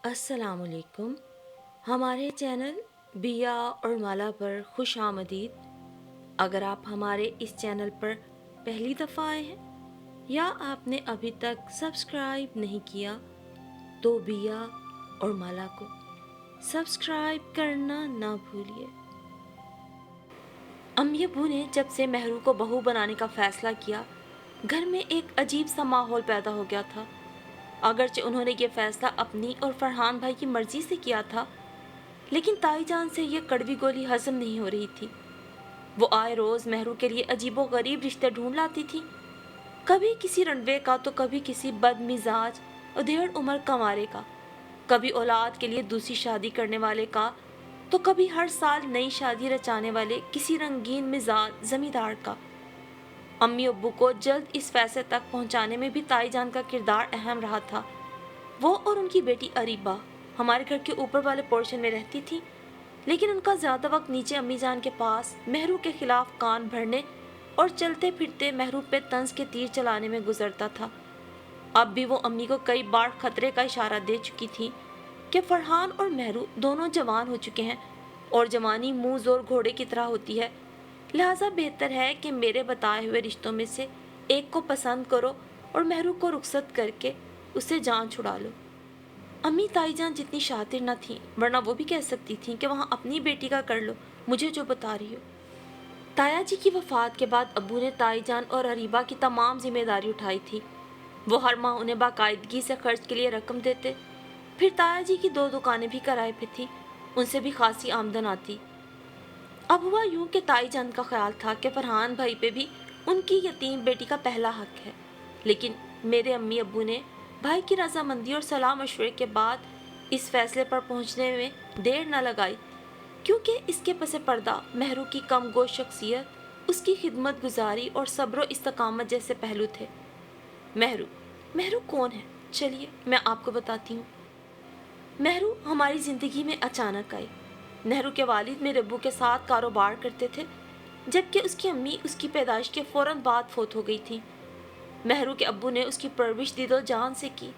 अस्सलाम वालेकुम। हमारे चैनल बिया और माला पर खुश आमदीद। अगर आप हमारे इस चैनल पर पहली दफ़ा आए हैं या आपने अभी तक सब्सक्राइब नहीं किया तो बिया और माला को सब्सक्राइब करना ना भूलिए। अम्मी अब्बू ने जब से मेहरू को बहू बनाने का फ़ैसला किया, घर में एक अजीब सा माहौल पैदा हो गया था। अगरचे उन्होंने ये फ़ैसला अपनी और फरहान भाई की मर्ज़ी से किया था, लेकिन ताई जान से ये कड़वी गोली हजम नहीं हो रही थी। वो आए रोज़ मेहरू के लिए अजीबो गरीब रिश्ते ढूंढ लाती थी, कभी किसी रंडवे का तो कभी किसी बदमिजाज उधेड़ उम्र कमारे का, कभी औलाद के लिए दूसरी शादी करने वाले का, तो कभी हर साल नई शादी रचाने वाले किसी रंगीन मिजाज जमींदार का। अम्मी अब्बू को जल्द इस फैसले तक पहुंचाने में भी ताई जान का किरदार अहम रहा था। वो और उनकी बेटी अरीबा हमारे घर के ऊपर वाले पोर्शन में रहती थी, लेकिन उनका ज़्यादा वक्त नीचे अम्मी जान के पास मेहरू के खिलाफ कान भरने और चलते फिरते मेहरू पे तंज के तीर चलाने में गुजरता था। अब भी वो अम्मी को कई बार खतरे का इशारा दे चुकी थी कि फरहान और मेहरू दोनों जवान हो चुके हैं और जवानी मुंह जोर घोड़े की तरह होती है, लिहाजा बेहतर है कि मेरे बताए हुए रिश्तों में से एक को पसंद करो और मेहरू को रुखसत करके उससे जान छुड़ा लो। अम्मी ताईजान जितनी शातिर न थी, वरना वो भी कह सकती थी कि वहाँ अपनी बेटी का कर लो, मुझे जो बता रही हो। ताया जी की वफात के बाद अब्बू ने ताईजान और अरीबा की तमाम जिम्मेदारी उठाई थी। वो हर माह उन्हें बाकायदगी से खर्च के लिए रकम देते। फिर ताया जी की 2 दुकानें भी किराए पे थी, उनसे भी खासी आमदन आती। अब हुआ यूं कि ताईजान का ख्याल था कि फरहान भाई पे भी उनकी यतीम बेटी का पहला हक है, लेकिन मेरे अम्मी अब्बू ने भाई की रजामंदी और सलाह मशवरे के बाद इस फैसले पर पहुंचने में देर न लगाई, क्योंकि इसके पसे पर्दा मेहरू की कम गोश शख्सियत, उसकी खिदमत गुजारी और सब्र इस्तकामत जैसे पहलू थे। मेहरू मेहरू कौन है? चलिए मैं आपको बताती हूँ। मेहरू हमारी ज़िंदगी में अचानक आई। नेहरू के वालिद मेरे अब्बू के साथ कारोबार करते थे, जबकि उसकी अम्मी उसकी पैदाइश के फ़ौरन बाद फौत हो गई थी। मेहरू के अब्बू ने उसकी परवरिश दिलो जान से की,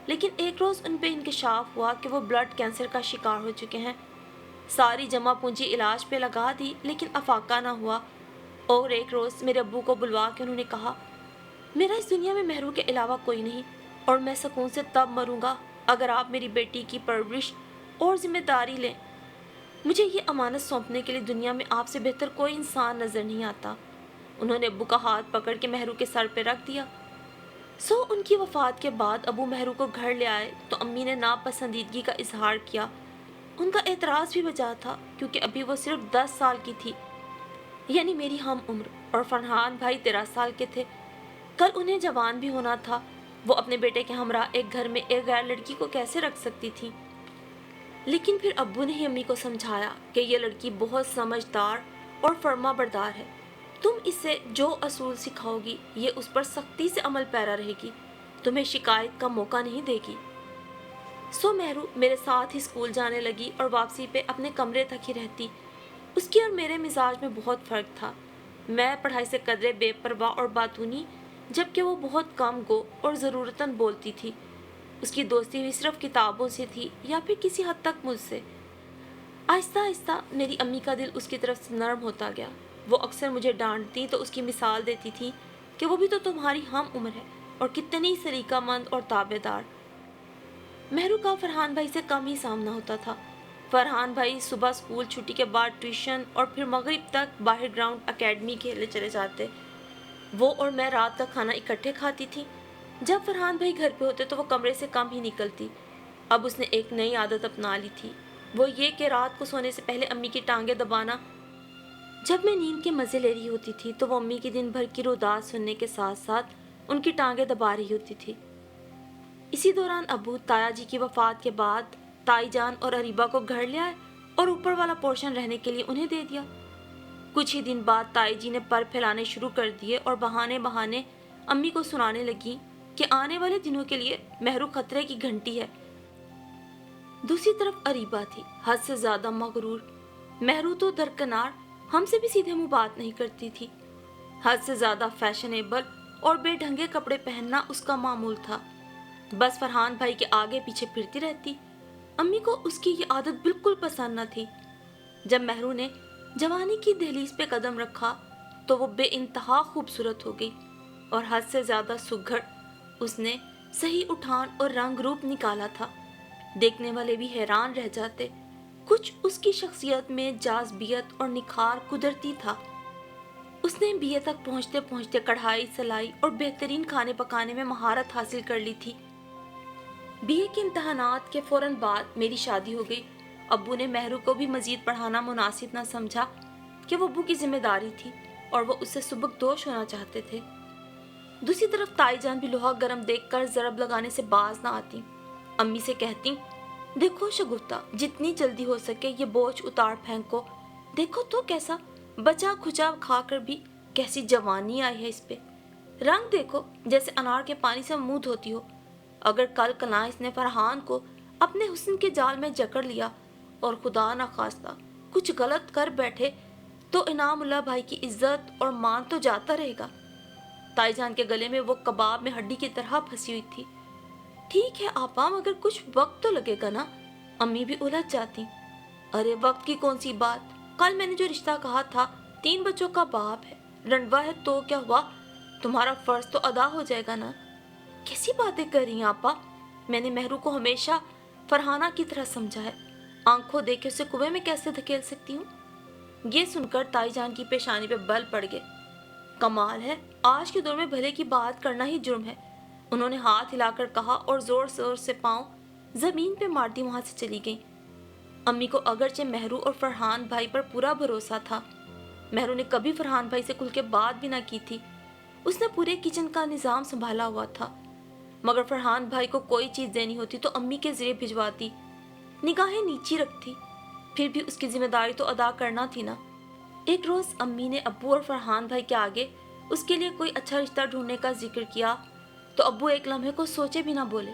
लेकिन एक रोज़ उन पे इंकशाफ हुआ कि वो ब्लड कैंसर का शिकार हो चुके हैं। सारी जमा पूंजी इलाज पे लगा दी, लेकिन अफाका ना हुआ। और एक रोज़ मेरे अब्बू को बुलवा के उन्होंने कहा, मेरा इस दुनिया में मेहरू के अलावा कोई नहीं, और मैं सुकून से तब मरूंगा अगर आप मेरी बेटी की परवरिश और जिम्मेदारी लें। मुझे ये अमानत सौंपने के लिए दुनिया में आपसे बेहतर कोई इंसान नजर नहीं आता। उन्होंने अब्बू का हाथ पकड़ के मेहरू के सर पे रख दिया। उनकी वफात के बाद अबू मेहरू को घर ले आए तो अम्मी ने नापसंदीदगी का इजहार किया। उनका एतराज़ भी बजा था, क्योंकि अभी वो सिर्फ 10 साल की थी, यानी मेरी हम उम्र, और फरहान भाई 13 साल के थे। कल उन्हें जवान भी होना था। वो अपने बेटे के हमरा एक घर में एक गैर लड़की को कैसे रख सकती थी? लेकिन फिर अब्बू ने ही अम्मी को समझाया कि ये लड़की बहुत समझदार और फर्मा बरदार है। तुम इसे जो असूल सिखाओगी ये उस पर सख्ती से अमल पैरा रहेगी, तुम्हें शिकायत का मौका नहीं देगी। मेहरू मेरे साथ ही स्कूल जाने लगी और वापसी पे अपने कमरे तक ही रहती। उसकी और मेरे मिजाज में बहुत फ़र्क था। मैं पढ़ाई से कदरे बेपरवाह और बातूनी, जबकि वो बहुत कम गो और ज़रूरतन बोलती थी। उसकी दोस्ती भी सिर्फ किताबों से थी या फिर किसी हद तक मुझसे। आहिस्ता आहिस्ता मेरी अम्मी का दिल उसकी तरफ से नरम होता गया। वो अक्सर मुझे डांटती तो उसकी मिसाल देती थी कि वो भी तो तुम्हारी हम उम्र है और कितनी सलीकामंद और ताबेदार। मेहरू का फरहान भाई से कम ही सामना होता था। फरहान भाई सुबह स्कूल छुट्टी के बाद ट्यूशन और फिर मगरिब तक बाहर ग्राउंड अकेडमी खेलने चले जाते। वो और मैं रात का खाना इकट्ठे खाती थी। जब फरहान भाई घर पे होते तो वो कमरे से कम ही निकलती। अब उसने एक नई आदत अपना ली थी, वो ये कि रात को सोने से पहले अम्मी की टांगें दबाना। जब मैं नींद के मज़े ले रही होती थी तो वो अम्मी की दिन भर की रुदास सुनने के साथ साथ उनकी टांगें दबा रही होती थी। इसी दौरान अबू ताया जी की वफ़ात के बाद ताई जान और अरीबा को घर ले आए और ऊपर वाला पोर्शन रहने के लिए उन्हें दे दिया। कुछ ही दिन बाद ताई जी ने पर फैलाने शुरू कर दिए और बहाने बहाने अम्मी को सुनाने लगी कि आने वाले दिनों के लिए मेहरू खतरे की घंटी है। दूसरी तरफ अरीबा थी, हद से ज्यादा मगरूर। मेहरू तो दरकनार हमसे भी सीधे मुंह बात नहीं करती थी। हद से ज्यादा फैशनेबल और बेढंगे कपड़े पहनना उसका मामूल था। बस फरहान भाई के आगे पीछे फिरती रहती। अम्मी को उसकी ये आदत बिल्कुल पसंद न थी। जब महरू ने जवानी की दहलीज पे कदम रखा तो वो बेइंतहा खूबसूरत हो गई और हद से ज्यादा सुघड़। उसने सही उठान और रंग रूप निकाला था। देखने वाले भी हैरान रह जाते। कुछ उसकी शख्सियत में जाज़बियत और निखार कुदरती था। उसने बीए तक पहुंचते पहुंचते कढ़ाई, सिलाई और बेहतरीन खाने पकाने में महारत हासिल कर ली थी। बीए के इम्तहानात के फौरन बाद मेरी शादी हो गई। अब्बू ने महरू को भी मजीद पढ़ाना मुनासिब न समझा कि वो अब्बू की जिम्मेदारी थी और वो उससे सुबकदोश होना चाहते थे। दूसरी तरफ ताई जान भी लोहा गर्म देखकर ज़रब लगाने से बाज ना आती। अम्मी से कहती, देखो शगुफ्ता, जितनी जल्दी हो सके ये बोझ उतार फेंको। देखो तो कैसा बचा खुचा खाकर भी कैसी जवानी आई है इस पे। रंग देखो जैसे अनार के पानी से मुंह धोती हो। अगर कल कला इसने फरहान को अपने हुस्न के जाल में जकड़ लिया और खुदा न खास्ता कुछ गलत कर बैठे तो इनामुल्लाह भाई की इज्जत और मान तो जाता रहेगा। ताईजान के गले में वो कबाब में हड्डी की तरह फंसी हुई थी। ठीक है आपा, मगर कुछ वक्त तो लगेगा ना। अम्मी भी उलझ जाती। अरे वक्त की कौन सी बात, कल मैंने जो रिश्ता कहा था 3 बच्चों का बाप है, रंडवा है तो क्या हुआ, तुम्हारा फर्ज तो अदा हो जाएगा ना। कैसी बातें कर रही हैं आपा, मैंने महरू को हमेशा फरहाना की तरह समझा है। आंखों देखे उसे कुएं में कैसे धकेल सकती हूँ। ये सुनकर ताईजान की पेशानी पे बल पड़ गए। कमाल है, आज के दौर में भले की बात करना ही जुर्म है, उन्होंने हाथ हिलाकर कहा और जोर जोर से पांव जमीन पे मारती वहां से चली गई। अम्मी को अगरचे महरू और फरहान भाई पर पूरा भरोसा था। महरू ने कभी फरहान भाई से खुल के बात भी ना की थी। उसने पूरे किचन का निजाम संभाला हुआ था। मगर फरहान भाई को कोई चीज देनी होती तो अम्मी के जरिए भिजवाती, निगाहें नीची रखती। फिर भी उसकी जिम्मेदारी तो अदा करना थी ना। एक रोज अम्मी ने अब्बू और फरहान भाई के आगे उसके लिए कोई अच्छा रिश्ता ढूंढने का जिक्र किया तो अब्बू एक लम्हे को सोचे भी ना बोले।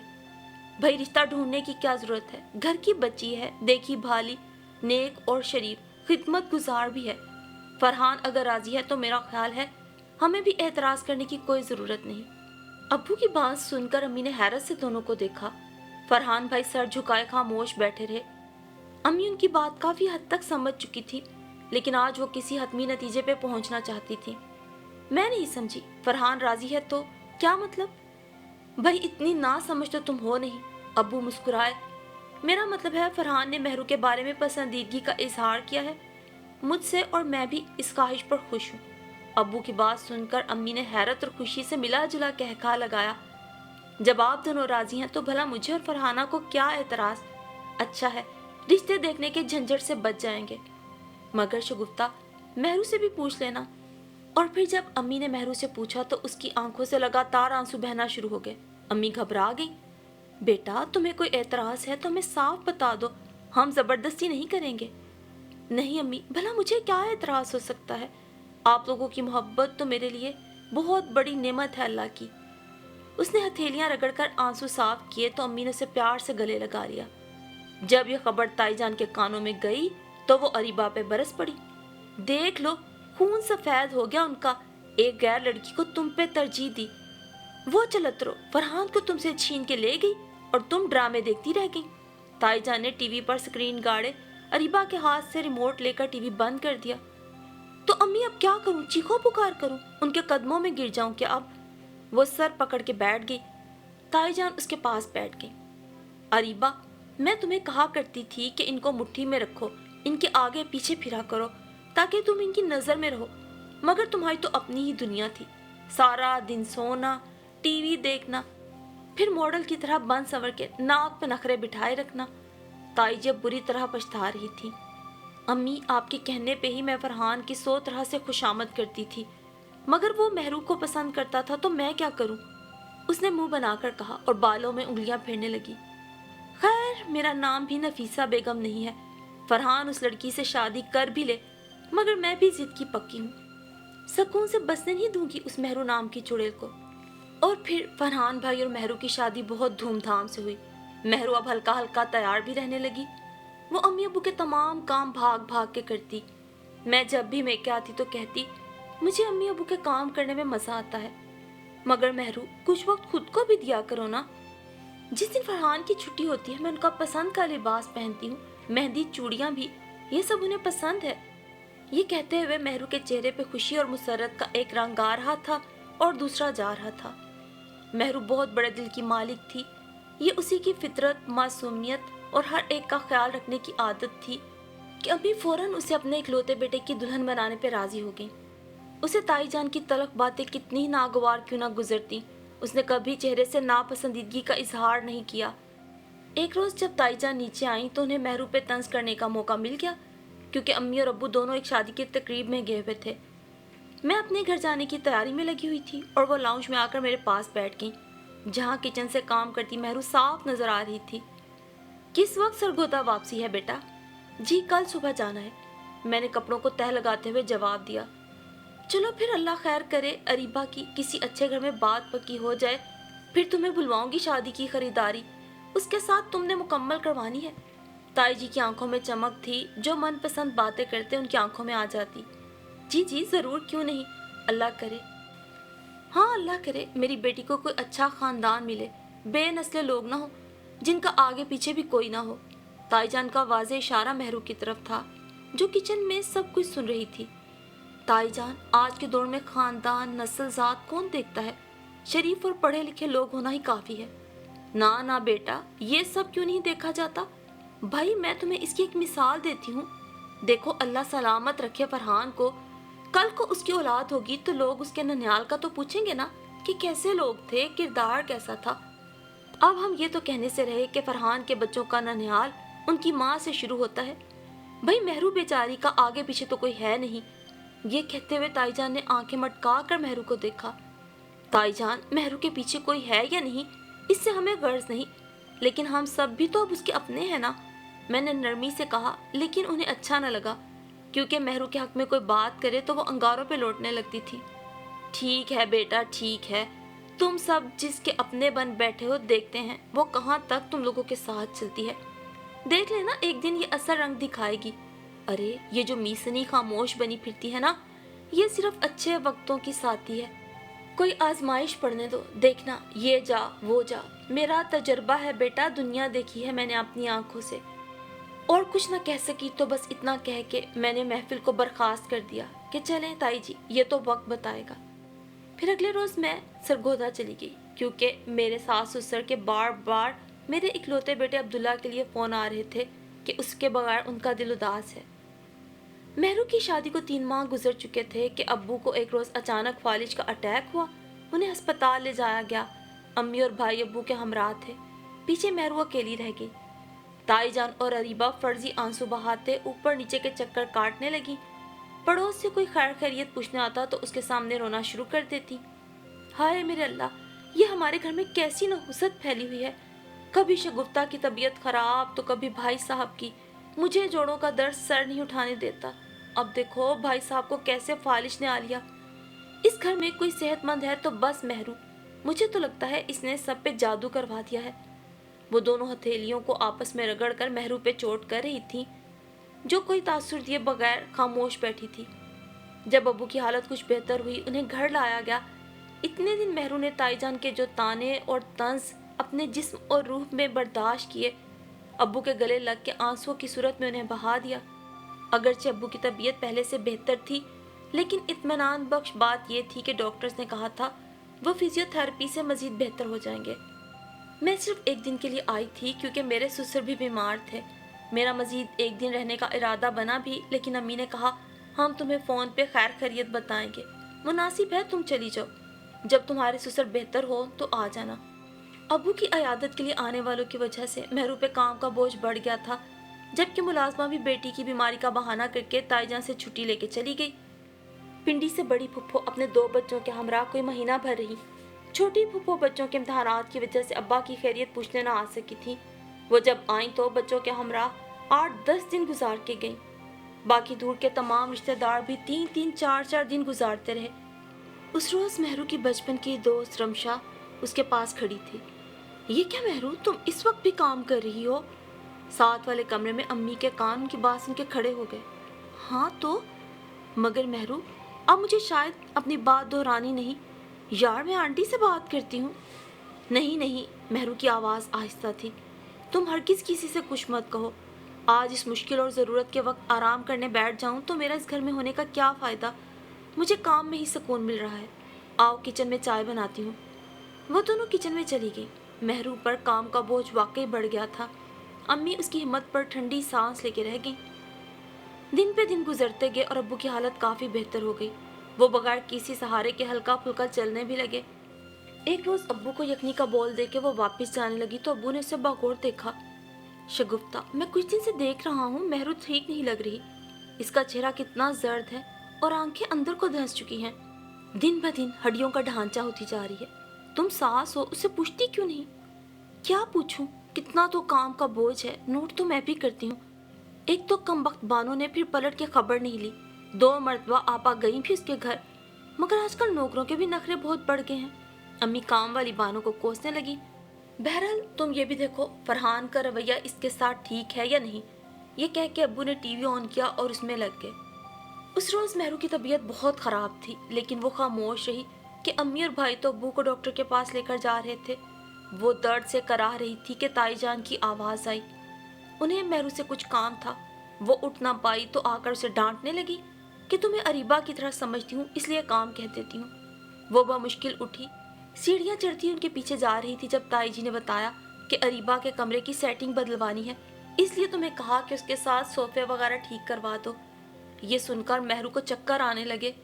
भाई रिश्ता ढूंढने की क्या जरूरत है, घर की बच्ची है, देखी भाली, नेक और शरीफ, खिदमत गुजार भी है। फरहान अगर राजी है तो मेरा ख्याल है हमें भी एतराज करने की कोई जरूरत नहीं। अब्बू की बात सुनकर अम्मी ने हैरत से दोनों को देखा। फरहान भाई सर झुकाए खामोश बैठे रहे। अम्मी उनकी बात काफी हद तक समझ चुकी थी, लेकिन आज वो किसी हतमी नतीजे पे पहुंचना चाहती थी। मैं नहीं समझी, फरहान राजी है तो क्या मतलब? भाई इतनी ना समझ तो तुम हो नहीं। अब्बू मुस्कुराए। मेरा मतलब है फरहान ने महरू के बारे में पसंदीदगी का इजहार किया है मुझसे और मैं भी इस ख्वाहिश पर खुश हूँ। अब्बू की बात सुनकर अम्मी ने हैरत और खुशी से मिला जुला कहका लगाया, जब आप दोनों राजी हैं तो भला मुझे और फरहाना को क्या एतराज। अच्छा है, रिश्ते देखने के झंझट से बच जाएंगे। मगर शगुफ्ता, महरू से भी पूछ लेना। और फिर जब अम्मी ने महरू से पूछा तो उसकी आंखों से लगातार आंसू बहना शुरू हो गए। अम्मी घबरा गई। बेटा, तुम्हें कोई एतराज है तो हमें साफ बता दो, हम जबरदस्ती नहीं करेंगे। नहीं अम्मी, भला मुझे क्या एतराज हो सकता है। आप लोगों की मोहब्बत तो मेरे लिए बहुत बड़ी नेमत है अल्लाह की। उसने हथेलियां रगड़कर आंसू साफ किए तो अम्मी ने उसे प्यार से गले लगा लिया। जब यह खबर ताईजान के कानों में गई तो वो अरीबा पे बरस पड़ी। देख लो, खून सफेद हो गया उनका। एक गैर लड़की को तुम पे तरजीह दी। वो चलत्रो फरहान को तुमसे छीन के ले गई और तुम ड्रामे देखती रह गई। ताईजान ने टीवी पर स्क्रीन गाड़े अरीबा के हाथ से रिमोट लेकर टीवी बंद कर दिया। तो अम्मी अब क्या करूं, चीखो पुकार करूं, उनके कदमों में गिर जाऊं क्या अब? वो सर पकड़ के बैठ गई। ताईजान उसके पास बैठ गई। अरीबा, मैं तुम्हें कहा करती थी कि इनको मुट्ठी में रखो, इनके आगे पीछे फिरा करो ताकि तुम इनकी नजर में रहो, मगर तुम्हारी तो अपनी ही दुनिया थी। सारा दिन सोना, टीवी देखना, फिर मॉडल की तरह बन संवर के नाक पे नखरे बिठाए रखना। ताई जब बुरी तरह पछता रही थी। अम्मी, आपके कहने पे ही मैं फरहान की 100 तरह से खुशामद करती थी, मगर वो महरू को पसंद करता था तो मैं क्या करूं? उसने मुंह बनाकर कहा और बालों में उंगलियां फेरने लगी। खैर, मेरा नाम भी नफीसा बेगम नहीं है। फरहान उस लड़की से शादी कर भी ले, मगर मैं भी जिद की पक्की हूँ। सुकून से बसने नहीं दूंगी उस महरू नाम की चुड़ैल को। और फिर फरहान भाई और महरू की शादी बहुत धूमधाम से हुई। महरू अब हल्का हल्का तैयार भी रहने लगी। वो अम्मी अब्बू के तमाम काम भाग भाग के करती। मैं जब भी मेके आती तो कहती, मुझे अम्मी अब्बू के काम करने में मजा आता है। मगर महरू, कुछ वक्त खुद को भी दिया करो ना। जिस दिन फरहान की छुट्टी होती है मैं उनका पसंद का लिबास पहनती हूँ, मेहंदी, चूड़ियाँ भी, ये सब उन्हें पसंद है। ये कहते हुए मेहरू के चेहरे पे खुशी और मुसर्रत का एक रंग आ रहा था और दूसरा जा रहा था। मेहरू बहुत बड़े दिल की मालिक थी। ये उसी की फितरत, मासूमियत और हर एक का ख्याल रखने की आदत थी कि अभी फौरन उसे अपने इकलौते बेटे की दुल्हन बनाने पे राजी हो गई। उसे ताई जान की तलख बातें कितनी ही नागवार क्यों ना गुजरती, उसने कभी चेहरे से नापसंदीदगी का इजहार नहीं किया। एक रोज जब ताई जान नीचे आई तो उन्हें मेहरू पे तंज करने का मौका मिल गया, क्योंकि अम्मी और अब्बू दोनों एक शादी की तकरीब में गए हुए थे। मैं अपने घर जाने की तैयारी में लगी हुई थी और वो लाउंज में आकर मेरे पास बैठ गई, जहाँ किचन से काम करती मेहरू साफ नजर आ रही थी। किस वक्त सरगोदा वापसी है बेटा? जी कल सुबह जाना है, मैंने कपड़ों को तह लगाते हुए जवाब दिया। चलो फिर अल्लाह खैर करे, अरीबा की किसी अच्छे घर में बात पक्की हो जाए, फिर तुम्हें बुलवाऊंगी शादी की खरीदारी, उसके साथ तुमने मुकम्मल करवानी है। ताई जी की आंखों में चमक थी, जो मनपसंद बातें करते उनकी आंखों में आ जाती। जी जी जरूर, क्यों नहीं, अल्लाह करे। हाँ अल्लाह करे मेरी बेटी को कोई अच्छा खानदान मिले, बेनस्ले लोग ना हो, जिनका आगे पीछे भी कोई ना हो। ताईजान का वाज़े इशारा मेहरू की तरफ था, जो किचन में सब कुछ सुन रही थी। ताईजान, आज के दौर में खानदान, नस्ल, जात कौन देखता है? शरीफ और पढ़े लिखे लोग होना ही काफी है। ना ना बेटा, ये सब क्यों नहीं देखा जाता? भाई मैं तुम्हें इसकी एक मिसाल देती हूँ। देखो अल्लाह सलामत रखे फरहान को, कल को उसकी औलाद होगी तो लोग उसके ननियाल का तो पूछेंगे ना कि कैसे लोग थे, किरदार कैसा था। अब हम ये तो कहने से रहे कि फरहान के बच्चों का ननियाल उनकी माँ से शुरू होता है। भाई मेहरू बेचारी का आगे पीछे तो कोई है नहीं। ये कहते हुए ताईजान ने आंखें मटका कर मेहरू को देखा। ताईजान, मेहरू के पीछे कोई है या नहीं इससे हमें गर्ज नहीं, लेकिन हम सब भी तो अब उसके अपने हैं ना, मैंने नरमी से कहा। लेकिन उन्हें अच्छा न लगा, क्योंकि मेहरू के हक में कोई बात करे तो वो अंगारों पे लौटने लगती थी। ठीक है बेटा ठीक है, तुम सब जिसके अपने बन बैठे हो देखते हैं वो कहाँ तक तुम लोगों के साथ चलती है। देख लेना एक दिन ये असर रंग दिखाएगी। अरे ये जो मीसनी खामोश बनी फिरती है ना, ये सिर्फ अच्छे वक्तों की साथी है। कोई आजमाइश पड़ने दो, देखना ये जा वो जा। मेरा तजर्बा है बेटा, दुनिया देखी है मैंने अपनी आंखों से। और कुछ न कह सकी तो बस इतना कह के मैंने महफिल को बर्खास्त कर दिया कि चलें ताई जी, ये तो वक्त बताएगा। फिर अगले रोज मैं सरगोदा चली गई, क्योंकि मेरे सास ससुर के बार बार मेरे इकलौते बेटे अब्दुल्ला के लिए फोन आ रहे थे कि उसके बगैर उनका दिल उदास है। मेहरू की शादी को 3 माह गुजर चुके थे कि अब्बू को एक रोज अचानक फालिज का अटैक हुआ। उन्हें अस्पताल ले जाया गया। अम्मी और भाई अब्बू के हमराह थे। पीछे मेहरू अकेली रह गई। ताईजान और अरीबा फर्जी आंसू बहाते ऊपर नीचे के चक्कर काटने लगी। पड़ोस से कोई खैर खैरियत पूछने आता तो उसके सामने रोना शुरू कर देती। हाय मेरे अल्लाह, ये हमारे घर में कैसी नहुसत फैली हुई है। कभी शगुफ्ता की तबीयत खराब तो कभी भाई साहब की। मुझे जोड़ों का दर्द सर नहीं उठाने देता। अब देखो भाई साहब को कैसे फालिज ने आ लिया। इस घर में कोई सेहतमंद है तो बस मेहरू। मुझे तो लगता है इसने सब पे जादू करवा दिया है। वो दोनों हथेलियों को आपस में रगड़ कर मेहरू पे चोट कर रही थी, जो कोई तासुर दिए बगैर खामोश बैठी थी। जब अब्बू की हालत कुछ बेहतर हुई, उन्हें घर लाया गया। इतने दिन मेहरू ने ताईजान के जो ताने और तंज अपने जिस्म और रूह में बर्दाश्त किए, अब्बू के गले लग के आंसुओं की सूरत में उन्हें बहा दिया। अगरचे अब्बू की तबीयत पहले से बेहतर थी, लेकिन इत्मीनान बख्श बात यह थी कि डॉक्टर्स ने कहा था वो फिजियोथेरेपी से मजीद बेहतर हो जाएंगे। मैं सिर्फ एक दिन के लिए आई थी, क्योंकि मेरे ससुर भी बीमार थे। मेरा मजीद एक दिन रहने का इरादा बना भी, लेकिन अम्मी ने कहा हम तुम्हें फ़ोन पे खैर खैरियत बताएंगे, मुनासिब है तुम चली जाओ, जब तुम्हारे ससुर बेहतर हो तो आ जाना। अब्बू की अयादत के लिए आने वालों की वजह से मेहरू पे काम का बोझ बढ़ गया था, जबकि मुलाजमा भी बेटी की बीमारी का बहाना करके ताईजान से छुट्टी लेके चली गई। पिंडी से बड़ी फुफ्फो अपने 2 बच्चों के हमरा कोई महीना भर रही। छोटी फुफ्फो बच्चों के इम्तहानात की वजह से अब्बा की खैरियत पूछने ना आ सकी थी। वो जब आई तो बच्चों के हमरा 8-10 दिन गुजार के गई। बाकी दूर के तमाम रिश्तेदार भी 3-3, 4-4 दिन गुजारते रहे। उस रोज मेहरू की बचपन की दोस्त रमशा उसके पास खड़ी थी। ये क्या मेहरू, तुम इस वक्त भी काम कर रही हो? साथ वाले कमरे में अम्मी के कान की बात सुन के खड़े हो गए। हाँ तो? मगर मेहरू, अब मुझे शायद अपनी बात दोहरानी नहीं। यार मैं आंटी से बात करती हूँ। नहीं नहीं, मेहरू की आवाज़ आहिस्ता थी। तुम हरगिज़ किसी से कुछ मत कहो। आज इस मुश्किल और ज़रूरत के वक्त आराम करने बैठ जाऊं तो मेरा इस घर में होने का क्या फ़ायदा। मुझे काम में ही सुकून मिल रहा है। आओ किचन में चाय बनाती हूँ। वो दोनों किचन में चली गई। मेहरू पर काम का बोझ वाकई बढ़ गया था। अम्मी उसकी हिम्मत पर ठंडी सांस लेके रह गई। दिन पे दिन गुजरते गए और अब्बू की हालत काफ़ी बेहतर हो गई। वो बगैर किसी सहारे के हल्का फुल्का चलने भी लगे। एक रोज़ अब्बू को यखनी का बोल दे के वो वापस जाने लगी तो अब्बू ने उसे बगौर देखा। शगुफ्ता, मैं कुछ दिन से देख रहा हूँ मेहरू ठीक नहीं लग रही। इसका चेहरा कितना जर्द है और आंखें अंदर को धंस चुकी हैं। दिन ब दिन हड्डियों का ढांचा होती जा रही है। तुम सास हो, उससे पूछती क्यों नहीं? क्या पूछूं? कितना तो काम का बोझ है, नोट तो मैं भी करती हूँ। एक तो कमबख्त बानो ने फिर पलट के खबर नहीं ली। 2 मर्तबा आपा गई भी उसके घर, मगर आजकल नौकरों के भी नखरे बहुत बढ़ गए हैं। अम्मी काम वाली बानो को कोसने लगी। बहरहाल तुम ये भी देखो फरहान का रवैया इसके साथ ठीक है या नहीं। ये कह के अब्बू ने टीवी ऑन किया और उसमें लग गए। उस रोज़ मेहरू की तबीयत बहुत ख़राब थी, लेकिन वो खामोश रही कि अम्मी और भाई तो अब्बू को डॉक्टर के पास लेकर जा रहे थे। वो दर्द से कराह रही थी कि ताई जान की आवाज़ आई। उन्हें मेहरू से कुछ काम था। वो उठ ना पाई तो आकर उसे डांटने लगी कि तुम्हें अरीबा की तरह समझती हूँ इसलिए काम कह देती हूँ। वो बमुश्किल उठी, सीढ़ियाँ चढ़ती उनके पीछे जा रही थी जब ताई जी ने बताया कि अरीबा के कमरे की सेटिंग बदलवानी है, इसलिए तुम्हें कहा कि उसके साथ सोफे वगैरह ठीक करवा दो। ये सुनकर मेहरू को चक्कर आने लगे।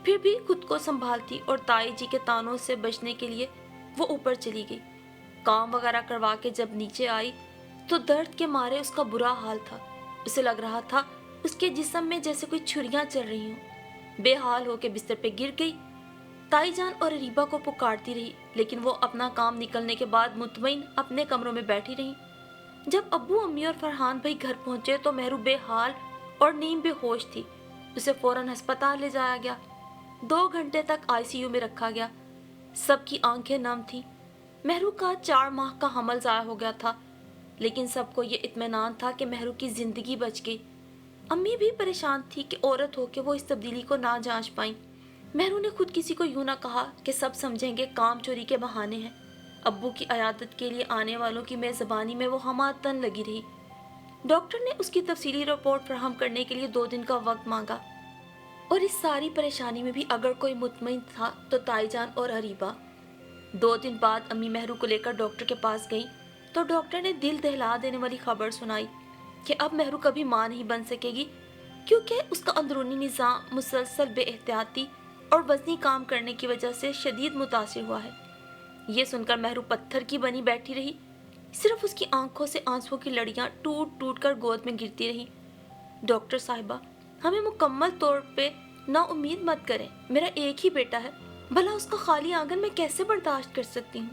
फिर भी खुद को संभालती और ताई जी के तानों से बचने के लिए वो ऊपर चली गई। काम वगैरह करवा के जब नीचे आई तो दर्द के मारे उसका बुरा हाल था। उसे लग रहा था उसके जिस्म में जैसे कोई छुरियां चल रही हों। बेहाल होकर बिस्तर पे गिर गई। ताई जान और अरीबा को पुकारती रही, लेकिन वो अपना काम निकलने के बाद मुतमईन अपने कमरों में बैठी रही। जब अब्बू अम्मी और फरहान भाई घर पहुंचे तो मेहरू बेहाल और नीम बेहोश थी। उसे फौरन अस्पताल ले जाया गया। 2 घंटे तक आईसीयू में रखा गया। सबकी आंखें नम थी। मेहरू का 4 माह का हमल ज़ाया हो गया था, लेकिन सबको ये इत्मीनान था कि मेहरू की ज़िंदगी बच गई। अम्मी भी परेशान थी कि औरत हो के वो इस तब्दीली को ना जांच पाई। मेहरू ने खुद किसी को यूं ना कहा कि सब समझेंगे काम चोरी के बहाने हैं। अब्बू की अयादत के लिए आने वालों की मेज़बानी में वो हमातन लगी रही। डॉक्टर ने उसकी तफसीली रिपोर्ट फराहम करने के लिए 2 दिन का वक्त मांगा, और इस सारी परेशानी में भी अगर कोई मुतमईन था तो ताईजान और अरीबा। 2 दिन बाद अम्मी मेहरू को लेकर डॉक्टर के पास गई तो डॉक्टर ने दिल दहला देने वाली खबर सुनाई कि अब मेहरू कभी माँ नहीं बन सकेगी, क्योंकि उसका अंदरूनी निज़ाम मुसलसल बेएहतियाती और वज़नी काम करने की वजह से शदीद मुतासिर हुआ है। ये सुनकर मेहरू पत्थर की बनी बैठी रही। सिर्फ उसकी आंखों से आंसुओं की लड़ियां टूट टूट कर गोद में गिरती रही। डॉक्टर साहिबा, हमें मुकम्मल तौर पे ना उम्मीद मत करें। मेरा एक ही बेटा है, भला उसका खाली आंगन में कैसे बर्दाश्त कर सकती हूँ।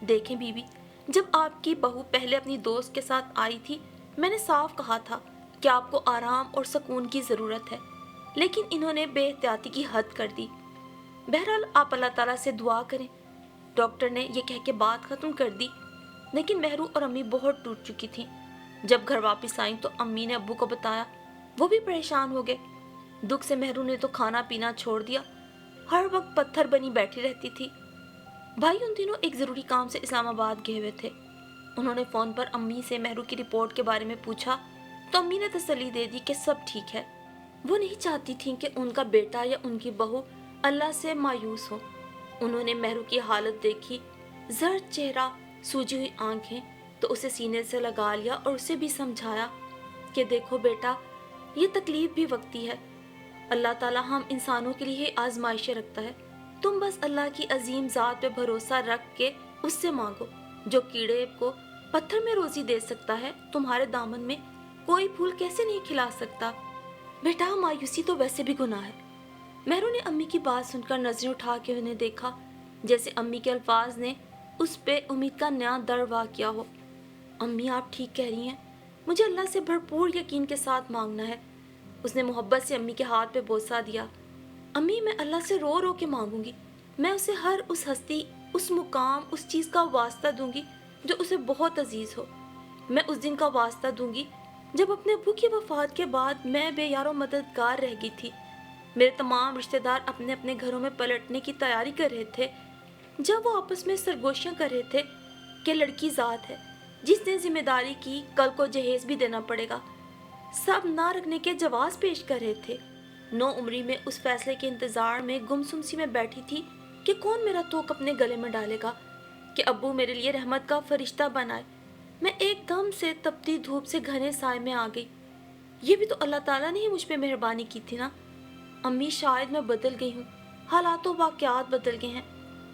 देखें बीबी, जब आपकी बहू पहले अपनी दोस्त के साथ आई थी मैंने साफ कहा था कि आपको आराम और सुकून की ज़रूरत है, लेकिन इन्होंने बेहतियाती की हद कर दी। बहरहाल आप अल्लाह ताला से दुआ करें। डॉक्टर ने यह कह के बात ख़त्म कर दी, लेकिन मेहरू और अम्मी बहुत टूट चुकी थीं। जब घर वापस आई तो अम्मी ने अब्बू को बताया। वो भी परेशान हो गए। दुख से मेहरू ने तो खाना पीना छोड़ दिया, हर वक्त पत्थर बनी बैठी रहती थी। भाई उन दिनों एक ज़रूरी काम से इस्लामाबाद गए हुए थे। उन्होंने फ़ोन पर अम्मी से मेहरू की रिपोर्ट के बारे में पूछा तो अम्मी ने तसल्ली दे दी कि सब ठीक है। वो नहीं चाहती थी कि उनका बेटा या उनकी बहू अल्लाह से मायूस हो। उन्होंने मेहरू की हालत देखी, जर्द चेहरा, सूजी हुई आंखें, तो उसे सीने से लगा लिया और उसे भी समझाया कि देखो बेटा, ये तकलीफ भी वक्ती है। अल्लाह ताला हम इंसानों के लिए आजमाइशें रखता है। तुम बस अल्लाह की अजीम ज़ात पे भरोसा रख के उससे मांगो। जो कीड़े को पत्थर में रोज़ी दे सकता है, तुम्हारे दामन में कोई फूल कैसे नहीं खिला सकता। बेटा, मायूसी तो वैसे भी गुनाह है। मेहरू ने अम्मी की बात सुनकर नजरें उठा के उन्हें देखा, जैसे अम्मी के अल्फाज ने उस पे उम्मीद का नया दर वाक़ किया हो। अम्मी, आप ठीक कह रही हैं, मुझे अल्लाह से भरपूर यकीन के साथ मांगना है। उसने मोहब्बत से अम्मी के हाथ पे बोसा दिया। अम्मी, मैं अल्लाह से रो रो के मांगूंगी। मैं उसे हर उस हस्ती, उस मुकाम, उस चीज़ का वास्ता दूंगी जो उसे बहुत अजीज़ हो। मैं उस दिन का वास्ता दूंगी जब अपने अब्बू की वफ़ात के बाद मैं बेयारो मददगार रह गई थी। मेरे तमाम रिश्तेदार अपने अपने घरों में पलटने की तैयारी कर रहे थे। जब वो आपस में सरगोशियां कर रहे थे कि लड़की ज़ात है जिसने जिम्मेदारी की, कल को जहेज भी देना पड़ेगा, सब ना रखने के जवाब पेश कर रहे थे। 9 उम्री में उस फैसले के इंतजार में गुमसुम सी मैं बैठी थी कि कौन मेरा तोक अपने गले में डालेगा, कि अब्बू मेरे लिए रहमत का फरिश्ता बनाए। मैं एकदम से तपती धूप से घने साए में आ गई। ये भी तो अल्लाह ताला ने ही मुझ पे मेहरबानी की थी ना। अम्मी, शायद मैं बदल गई हूँ, हालात वाक़यात बदल गए हैं,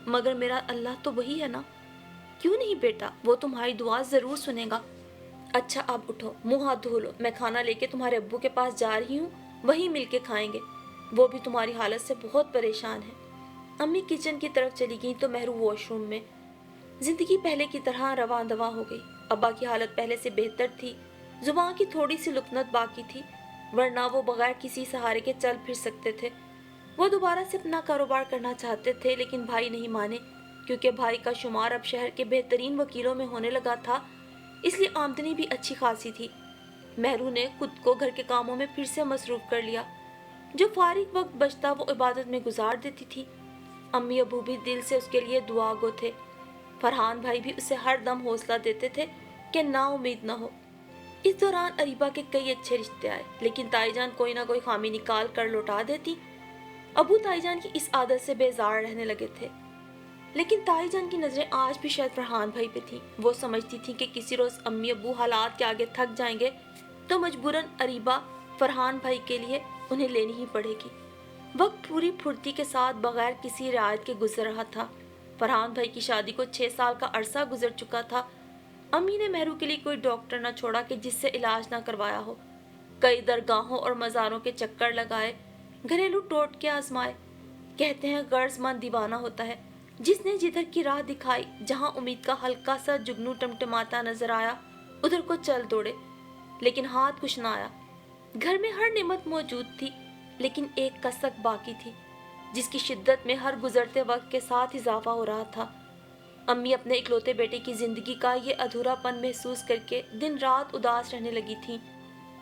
मगर मेरा अल्लाह तो वही है ना। क्यों नहीं बेटा, वो तुम्हारी दुआ ज़रूर सुनेगा। अच्छा अब उठो, मुंह हाथ धो लो, मैं खाना लेके तुम्हारे अब्बू के पास जा रही हूँ, वहीं मिल के खाएंगे। वो भी तुम्हारी हालत से बहुत परेशान है। अम्मी किचन की तरफ चली गई तो मेहरू वॉशरूम में। जिंदगी पहले की तरह रवां दवा हो गई। अब्बा की हालत पहले से बेहतर थी, जुबान की थोड़ी सी लुकनत बाकी थी, वरना वो बगैर किसी सहारे के चल फिर सकते थे। वो दोबारा से अपना कारोबार करना चाहते थे, लेकिन भाई नहीं माने, क्योंकि भाई का शुमार अब शहर के बेहतरीन वकीलों में होने लगा था, इसलिए आमदनी भी अच्छी खासी थी। मेहरू ने खुद को घर के कामों में फिर से मसरूफ कर लिया। जो फारिग वक्त बचता वो इबादत में गुजार देती थी। अम्मी अबू भी दिल से उसके लिए दुआ गो थे। फरहान भाई भी उसे हर दम हौसला देते थे कि ना उम्मीद ना हो। इस दौरान अरीबा के कई अच्छे रिश्ते आए, लेकिन ताईजान कोई ना कोई खामी निकाल कर लौटा देती। अबू ताईजान की इस आदत से बेजार रहने लगे थे, लेकिन ताईजान की नजरें आज भी शायद फरहान भाई पे थी। वो समझती थी कि किसी रोज अम्मी अबू हालात के आगे थक जाएंगे तो मजबूरन अरीबा फरहान भाई के लिए उन्हें लेनी ही पड़ेगी। वक्त पूरी फुर्ती के साथ बगैर किसी रियायत के गुजर रहा था। फरहान भाई की शादी को 6 साल का अरसा गुजर चुका था। अम्मी ने मेहरू के लिए कोई डॉक्टर न छोड़ा कि जिससे इलाज ना करवाया हो। कई दरगाहों और मज़ारों के चक्कर लगाए, घरेलू टोटके आजमाए। कहते हैं गर्जमंद दीवाना होता है, जिसने जिधर की राह दिखाई, जहां उम्मीद का हल्का सा जुगनू टमटमाता नजर आया, उधर को चल दौड़े, लेकिन हाथ कुछ ना आया। घर में हर नेमत मौजूद थी, लेकिन एक कसक बाकी थी, जिसकी शिद्दत में हर गुजरते वक्त के साथ इजाफा हो रहा था। अम्मी अपने इकलौते बेटे की जिंदगी का ये अधूरापन महसूस करके दिन रात उदास रहने लगी थी।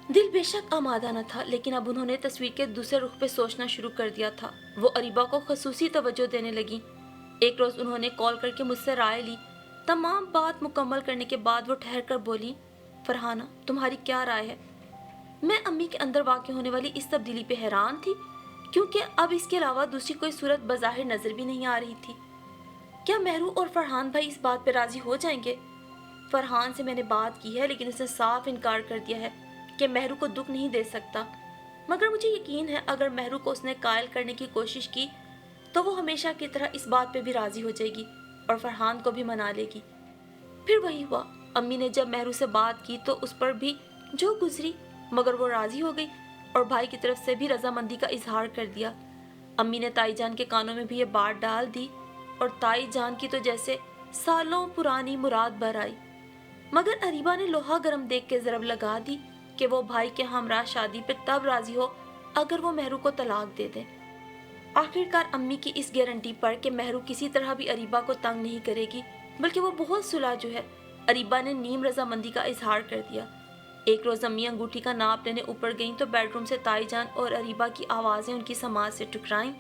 दिल बेशक आमादा न था, लेकिन अब उन्होंने तस्वीर के दूसरे रुख पे सोचना शुरू कर दिया था। वो अरीबा को खसूसी तवज्जो देने लगी। एक रोज उन्होंने कॉल करके मुझसे राय ली। तमाम बात मुकम्मल करने के बाद वो ठहर कर बोली, फरहाना, तुम्हारी क्या राय है? मैं अम्मी के अंदर वाक़ होने वाली इस तब्दीली पे हैरान थी, क्योंकि अब इसके अलावा दूसरी कोई सूरत बज़ाहिर नजर भी नहीं आ रही थी। क्या मेहरू और फरहान भाई इस बात पे राजी हो जाएंगे? फरहान से मैंने बात की है, लेकिन उसने साफ इनकार कर दिया है कि मेहरू को दुख नहीं दे सकता। मगर मुझे यकीन है अगर मेहरू को उसने कायल करने की कोशिश की तो वो हमेशा की तरह इस बात पे भी राजी हो जाएगी और फरहान को भी मना लेगी। फिर वही हुआ। अम्मी ने जब मेहरू से बात की तो उस पर भी जो गुजरी, मगर वो राजी हो गई और भाई की तरफ से भी रजामंदी का इजहार कर दिया। अम्मी ने ताईजान के कानों में भी ये बात डाल दी और ताईजान की तो जैसे सालों पुरानी मुराद बर आई। मगर अरीबा ने लोहा गर्म देख के ज़रब लगा दी कि वो भाई के हमरा शादी पे तब राजी हो अगर वो मेहरू को तलाक दे दे। आखिरकार अम्मी की इस गारंटी पर कि मेहरू किसी तरह भी अरीबा को तंग नहीं करेगी, बल्कि वो बहुत सुलझ है, अरीबा ने नीम रजामंदी का इजहार कर दिया। एक रोज अम्मी अंगूठी का नाप लेने ऊपर गईं तो बेडरूम से ताईजान और अरीबा की आवाजें उनकी समाज से टकराईं।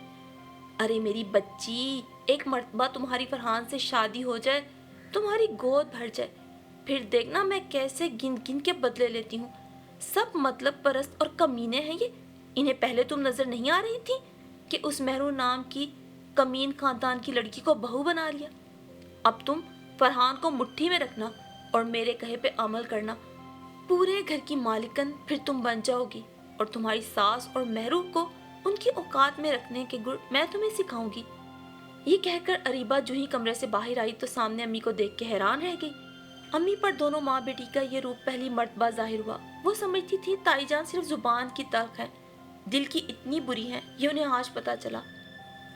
अरे मेरी बच्ची, एक मर्तबा तुम्हारी फरहान से शादी हो जाए, तुम्हारी गोद भर जाए, फिर देखना मैं कैसे गिन गिन के बदले लेती हूँ। सब मतलब परस्त और कमीने हैं ये। इन्हें पहले तुम नजर नहीं आ रही थी कि उस मेहरू नाम की कमीन खानदान की लड़की को बहू बना लिया। अब तुम फरहान को मुट्ठी में रखना और मेरे कहे पे अमल करना। पूरे घर की मालिकन फिर तुम बन जाओगी और तुम्हारी सास और मेहरू को उनकी औकात में रखने के गुर मैं तुम्हें सिखाऊंगी। ये कहकर अरीबा जो ही कमरे से बाहर आई तो सामने अम्मी को देख के हैरान रह गई। अम्मी पर दोनों माँ बेटी का ये रूप पहली मर्तबा जाहिर हुआ। वो समझती थी ताईजान सिर्फ जुबान की तल्ख है, दिल की इतनी बुरी है, ये उन्हें आज पता चला।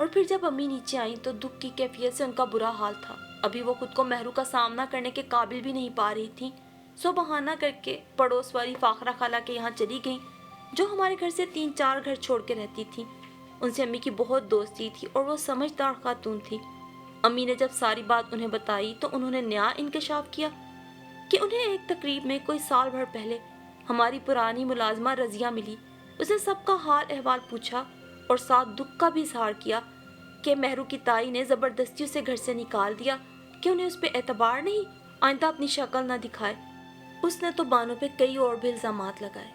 और फिर जब अम्मी नीचे आई तो दुख की कैफियत से उनका बुरा हाल था। अभी वो खुद को मेहरू का सामना करने के काबिल भी नहीं पा रही थी, सो बहाना करके पड़ोस वाली फाखरा खाला के यहाँ चली गई, जो हमारे घर से 3-4 घर छोड़ के रहती थी। उनसे अम्मी की बहुत दोस्ती थी और वो समझदार खातून थी। अम्मी ने जब सारी बात उन्हें बताई तो उन्होंने नया इंकशाफ किया कि उन्हें एक तकरीब में कोई साल भर पहले हमारी पुरानी मुलाजमा रजिया मिली। उसने सबका हाल अहवाल पूछा और साथ दुख का भी इजहार किया कि महरू की ताई ने ज़बरदस्ती उसे घर से निकाल दिया कि उन्हें उस पर एतबार नहीं, आइंदा अपनी शक्ल न दिखाए। उसने तो बानो पे कई और भी इल्ज़ामात लगाए।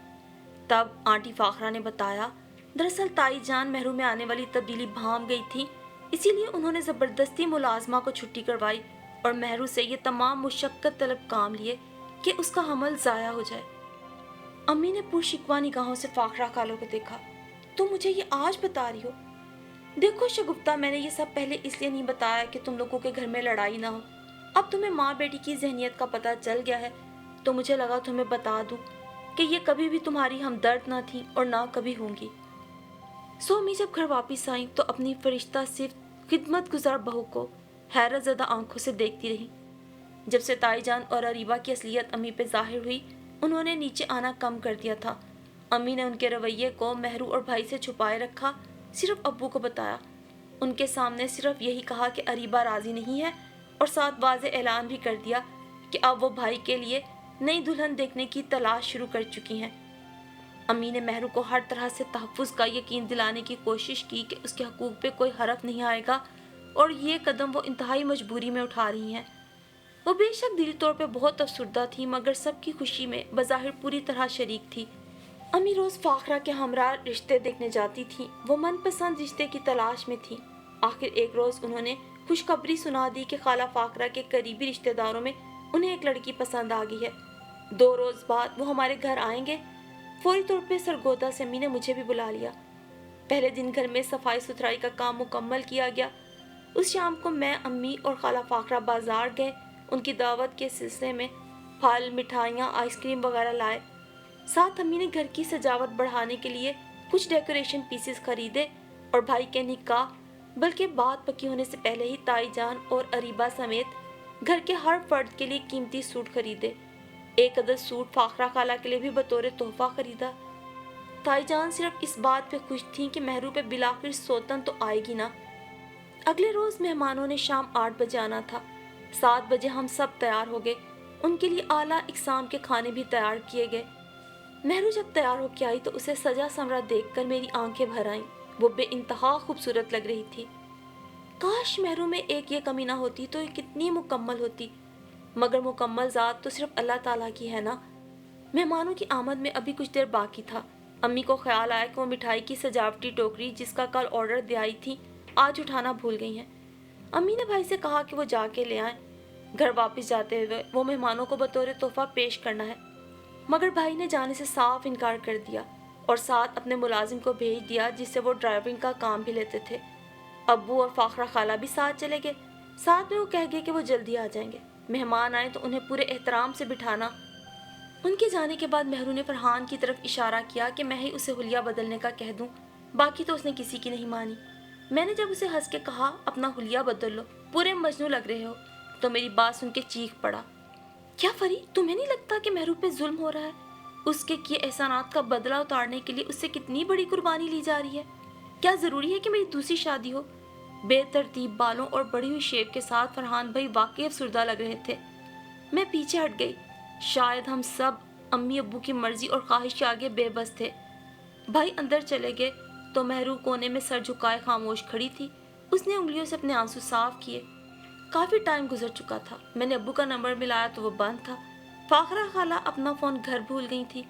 तब आंटी फाखरा ने बताया, दरअसल ताई जान महरू में आने वाली तब्दीली भांप गई थी, इसीलिए उन्होंने ज़बरदस्ती मुलाजमा को छुट्टी करवाई और महरू से ये तमाम मुशक्क़त तलब काम लिए कि उसका हमल ज़ाया हो जाए। अम्मी ने पुरशिकवा निगाहों से फाखरा खालों को देखा। तुम मुझे ये आज बता रही हो? देखो शगुफ्ता, मैंने ये सब पहले इसलिए नहीं बताया कि तुम लोगों के घर में लड़ाई ना हो। अब तुम्हें माँ बेटी की जहनियत का पता चल गया है तो मुझे लगा तुम्हें बता दूं कि ये कभी भी तुम्हारी हमदर्द ना थी और ना कभी होंगी। सो अम्मी जब घर वापस आई तो अपनी फरिश्ता सिर्फ खिदमत गुजार बहू को हैरत ज़दा आंखों से देखती रही। जब से ताईजान और अरीबा की असलियत अम्मी पे जाहिर हुई, उन्होंने नीचे आना कम कर दिया था। अम्मी ने उनके रवैये को महरू और भाई से छुपाए रखा, सिर्फ अब्बू को बताया। उनके सामने सिर्फ यही कहा कि अरीबा राज़ी नहीं है और साथ वाज़े ऐलान भी कर दिया कि अब वो भाई के लिए नई दुल्हन देखने की तलाश शुरू कर चुकी हैं। अम्मी ने महरू को हर तरह से तहफ़्फ़ुज़ का यकीन दिलाने की कोशिश की कि उसके हकूक़ पे कोई हरफ नहीं आएगा और ये कदम वो इंतहाई मजबूरी में उठा रही हैं। वो बेशक दिली तौर पे बहुत अफसुर्दा थी, मगर सबकी खुशी में बज़ाहिर पूरी तरह शरीक थी। अम्मी रोज़ फाखरा के हमरा रिश्ते देखने जाती थी। वो मनपसंद रिश्ते की तलाश में थी। आखिर एक रोज़ उन्होंने खुशखबरी सुना दी कि खाला फाखरा के करीबी रिश्तेदारों में उन्हें एक लड़की पसंद आ गई है। 2 रोज़ बाद वो हमारे घर आएंगे। फौरी तौर पे सरगोदा से अम्मी ने मुझे भी बुला लिया। पहले दिन घर में सफाई सुथराई का काम मुकम्मल किया गया। उस शाम को मैं, अम्मी और खाला फाखरा बाजार गए। उनकी दावत के सिलसिले में फल, मिठाइयाँ, आइसक्रीम वगैरह लाए। साथ अम्मी ने घर की सजावट बढ़ाने के लिए कुछ डेकोरेशन पीसेस खरीदे और भाई के निकाह बल्कि बात पक्की होने से पहले ही ताईजान और अरीबा समेत घर के हर फर्द के लिए कीमती सूट खरीदे। एक अदद सूट फाखरा खाला के लिए भी बतौर तोहफा खरीदा। ताईजान सिर्फ इस बात पे खुश थी कि महरू पे बिलाखिर सौतन तो आएगी ना। अगले रोज़ मेहमानों ने शाम 8 बजे आना था। 7 बजे हम सब तैयार हो गए। उनके लिए आला इकसाम के खाने भी तैयार किए गए। महरू जब तैयार होकर आई तो उसे सजा समरा देखकर मेरी आंखें भर आईं। वो बेइंतहा खूबसूरत लग रही थी। काश महरू में एक ये कमी ना होती तो ये कितनी मुकम्मल होती, मगर मुकम्मल ज़ात तो सिर्फ अल्लाह ताला की है ना। मेहमानों की आमद में अभी कुछ देर बाकी था। अम्मी को ख्याल आया कि वो मिठाई की सजावटी टोकरी जिसका कल ऑर्डर दे आई थी आज उठाना भूल गई हैं। अम्मी ने भाई से कहा कि वो जाके ले आए। घर वापस जाते हुए वो मेहमानों को बतौर तोहफा पेश करना है, मगर भाई ने जाने से साफ इनकार कर दिया और साथ अपने मुलाजिम को भेज दिया जिससे वो ड्राइविंग का काम भी लेते थे। अब्बू और फाखरा खाला भी साथ चले गए। साथ में वो कह गए कि वो जल्दी आ जाएंगे। मेहमान आए तो उन्हें पूरे एहतराम से बिठाना। उनके जाने के बाद महरू ने फरहान की तरफ इशारा किया कि मैं ही उसे हुलिया बदलने का कह दूं। बाकी तो उसने किसी की नहीं मानी। मैंने जब उसे हंस के कहा अपना हुलिया बदल लो, पूरे मजनू लग रहे हो, तो मेरी बात सुन के चीख पड़ा, क्या फरी, तुम्हें नहीं लगता कि महरू पे जुल्म हो रहा है? उसके किए एहसानात का बदला उतारने के लिए उससे कितनी बड़ी कुर्बानी ली जा रही है। क्या ज़रूरी है कि मेरी दूसरी शादी हो? बेतरतीब बालों और बढ़ी हुई शेप के साथ फरहान भाई वाकई अफसुर्दा लग रहे थे। मैं पीछे हट गई। शायद हम सब अम्मी अब्बू की मर्जी और ख्वाहिश के आगे बेबस थे। भाई अंदर चले गए तो महरू कोने में सर झुकाए खामोश खड़ी थी। उसने उंगलियों से अपने आंसू साफ किए। काफ़ी टाइम गुजर चुका था। मैंने अब्बू का नंबर मिलाया तो वो बंद था। फाखरा खाला अपना फ़ोन घर भूल गई थी।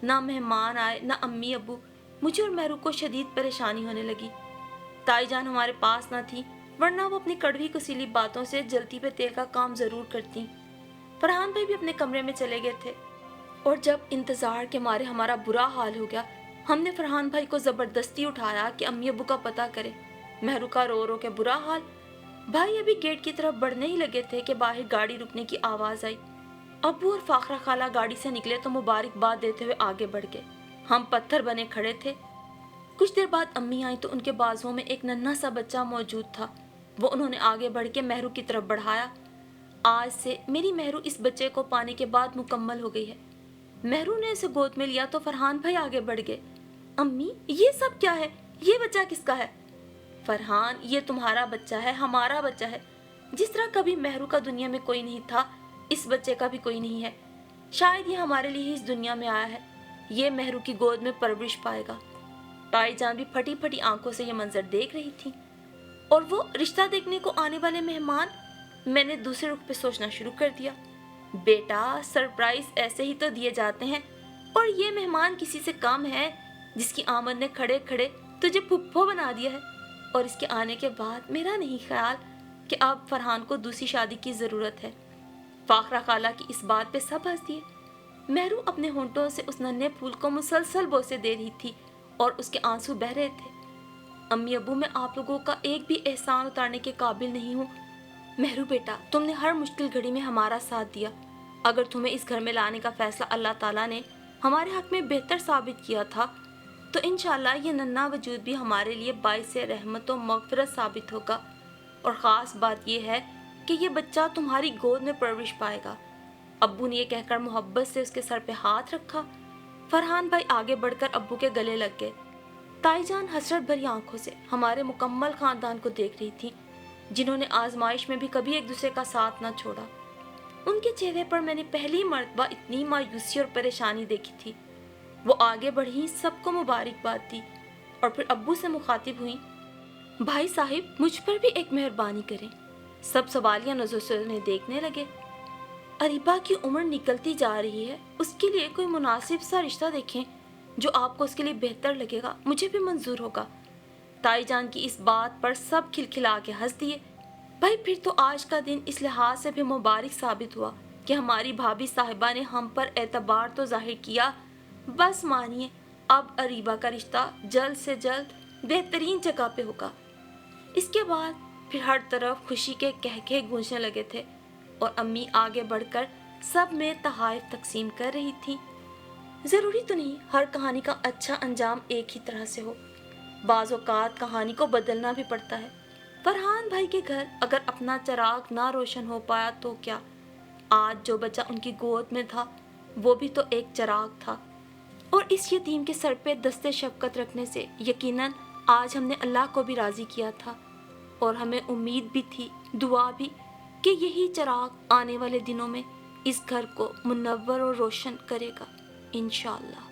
ना मेहमान आए ना अम्मी अब्बू। मुझे और महरू को शदीद परेशानी होने लगी। ताईजान हमारे पास ना थी, वरना वो अपनी कड़वी कुसीली बातों से जलती पे तेल का काम ज़रूर करती। फरहान भाई भी अपने कमरे में चले गए थे और जब इंतज़ार के मारे हमारा बुरा हाल हो गया, हमने फरहान भाई को ज़बरदस्ती उठाया कि अम्मी अब्बू का पता करे। महरू का रो रो के बुरा हाल। भाई अभी गेट की तरफ बढ़ने ही लगे थे कि बाहर गाड़ी रुकने की आवाज़ आई। अब्बू और फाखरा खाला गाड़ी से निकले तो मुबारकबाद देते हुए आगे बढ़ गए। हम पत्थर बने खड़े थे। कुछ देर बाद अम्मी आई तो उनके बाजुओं में एक नन्हा सा बच्चा मौजूद था। वो उन्होंने आगे बढ़ के महरू की तरफ बढ़ाया। आज से मेरी महरू इस बच्चे को पाने के बाद मुकम्मल हो गई है। महरू ने उसे गोद में लिया तो फरहान भाई आगे बढ़ गए। अम्मी, ये सब क्या है? ये बच्चा किसका है? फरहान, ये तुम्हारा बच्चा है, हमारा बच्चा है। जिस तरह कभी महरू का दुनिया में कोई नहीं था, इस बच्चे का भी कोई नहीं है। शायद ये हमारे लिए ही इस दुनिया में आया है। ये महरू की गोद में परवरिश पाएगा। ताईजान भी फटी फटी आंखों से ये मंजर देख रही थी। और वो रिश्ता देखने को आने वाले मेहमान। मैंने दूसरे रुख पे सोचना शुरू कर दिया। बेटा, सरप्राइज ऐसे ही तो दिए जाते हैं, और ये मेहमान किसी से कम है जिसकी आमद ने खड़े खड़े तुझे फुफ्फो बना दिया है। और इसके आने के बाद मेरा नहीं ख्याल कि अब फरहान को दूसरी शादी की ज़रूरत है। फाखरा खाला की इस बात पे सब हंस दिए। महरू अपने होंठों से उस नन्हे फूल को मुसलसल बोसे दे रही थी और उसके आंसू बह रहे थे। अम्मी अब्बू, मैं आप लोगों का एक भी एहसान उतारने के काबिल नहीं हूँ। महरू बेटा, तुमने हर मुश्किल घड़ी में हमारा साथ दिया। अगर तुम्हें इस घर में लाने का फैसला अल्लाह ताला ने हमारे हक में बेहतर साबित किया था, तो इंशाल्लाह ये नन्हा वजूद भी हमारे लिए बाइस रहमत और मग़फ़िरत साबित होगा। और ख़ास बात यह है कि ये बच्चा तुम्हारी गोद में परवरिश पाएगा। अब्बू ने यह कहकर मोहब्बत से उसके सर पे हाथ रखा। फरहान भाई आगे बढ़कर अब्बू के गले लग गए। ताईजान हसरत भरी आंखों से हमारे मुकम्मल खानदान को देख रही थी, जिन्होंने आजमाइश में भी कभी एक दूसरे का साथ न छोड़ा। उनके चेहरे पर मैंने पहली मर्तबा इतनी मायूसी और परेशानी देखी थी। वो आगे बढ़ी, सबको मुबारकबाद दी और फिर अब्बू से मुखातिब हुई, भाई साहिब, मुझ पर भी एक मेहरबानी करें। सब सवालिया नजरों से उन्हें देखने लगे। अरीबा की उम्र निकलती जा रही है, उसके लिए कोई मुनासिब सा रिश्ता देखें जो आपको उसके लिए बेहतर लगेगा, मुझे भी मंजूर होगा। ताईजान की इस बात पर सब खिलखिला के हंस दिए। भाई, फिर तो आज का दिन इस लिहाज से भी मुबारक साबित हुआ कि हमारी भाभी साहिबा ने हम पर एतबार तो जाहिर किया। बस मानिए, अब अरीबा का रिश्ता जल्द से जल्द बेहतरीन जगह पे होगा। इसके बाद फिर हर तरफ खुशी के कहके गूंजने लगे थे और अम्मी आगे बढ़कर सब में तहाइफ तकसीम कर रही थी। ज़रूरी तो नहीं हर कहानी का अच्छा अंजाम एक ही तरह से हो। बाज़ औक़ात कहानी को बदलना भी पड़ता है। फरहान भाई के घर अगर अपना चिराग ना रोशन हो पाया तो क्या, आज जो बच्चा उनकी गोद में था वो भी तो एक चिराग था। और इस यतीम के सर पे दस्ते शफ़क़त रखने से यकीनन आज हमने अल्लाह को भी राज़ी किया था, और हमें उम्मीद भी थी, दुआ भी, कि यही चिराग आने वाले दिनों में इस घर को मुनव्वर और रोशन करेगा इंशाअल्लाह।